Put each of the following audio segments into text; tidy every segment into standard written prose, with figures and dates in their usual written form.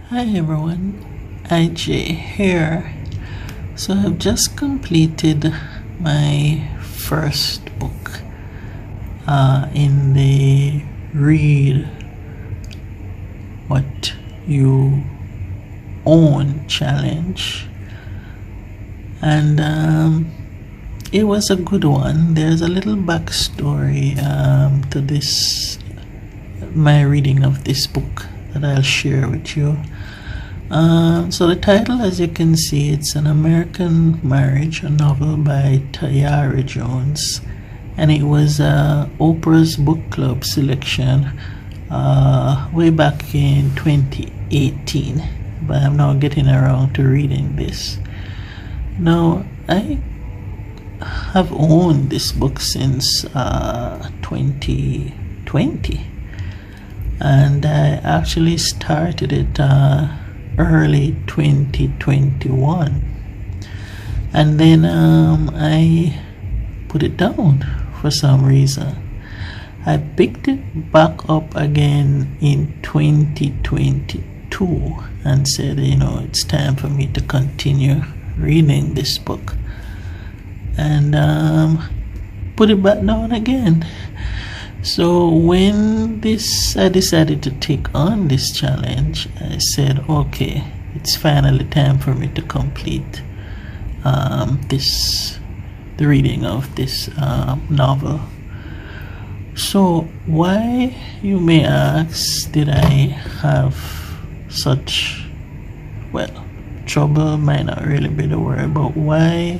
Hi everyone, IJ here. So I've just completed my first book in the Read What You Own challenge, and it was a good one. There's a little backstory to this, my reading of this book, that I'll share with you. So the title, as you can see, it's An American Marriage, a novel by Tayari Jones, and it was Oprah's book club selection way back in 2018, but I'm now getting around to reading this. Now, I have owned this book since 2020, and I actually started it early 2021, and then I put it down for some reason. I picked it back up again in 2022 and said, it's time for me to continue reading this book, and put it back down again. So when I decided to take on this challenge, I said, okay, it's finally time for me to complete the reading of this novel. So why, you may ask, did I have such, trouble might not really be the word, but why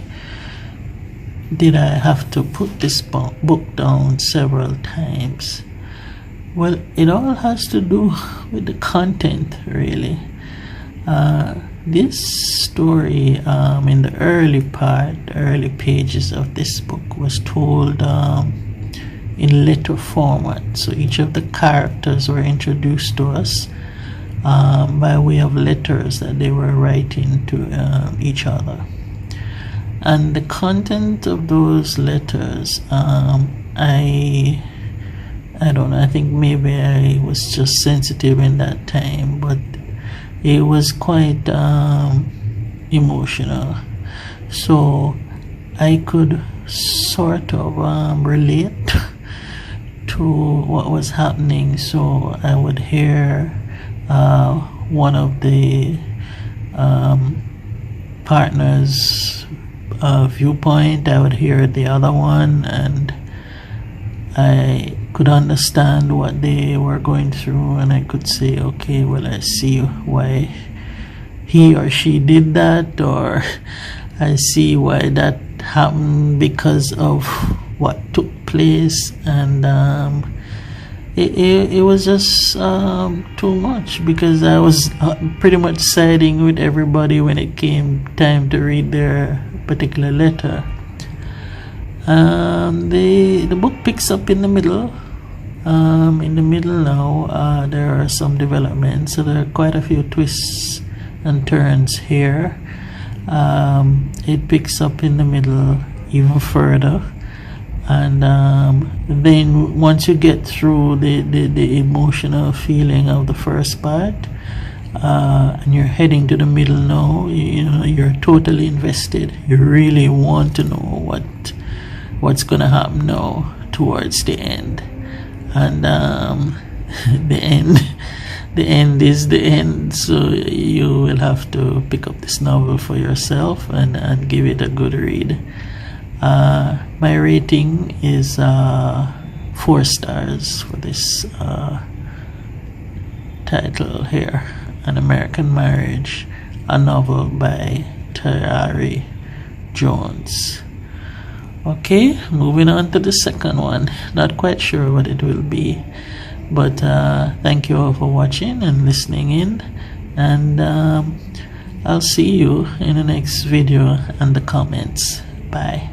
did I have to put this book down several times? Well, it all has to do with the content, really. This story, in the early pages of this book, was told in letter format. So each of the characters were introduced to us by way of letters that they were writing to each other. And the content of those letters, I don't know, I think maybe I was just sensitive in that time, but it was quite emotional. So I could sort of relate to what was happening. So I would hear one of the partners' viewpoint, I would hear the other one, and I could understand what they were going through, and I could say, okay, well, I see why he or she did that, or I see why that happened because of what took place. And it was just too much, because I was pretty much siding with everybody when it came time to read their particular letter. The book picks up in the middle. In the middle now, there are some developments, so there are quite a few twists and turns here. It picks up in the middle even further, and then once you get through the emotional feeling of the first part, and you're heading to the middle now, you're totally invested. You really want to know what's gonna happen now towards the end. And the end is the end, so you will have to pick up this novel for yourself and give it a good read. My rating is 4 stars for this title here, An American Marriage, a novel by Tayari Jones. Okay, moving on to the second one. Not quite sure what it will be, but thank you all for watching and listening in, and I'll see you in the next video and the comments. Bye.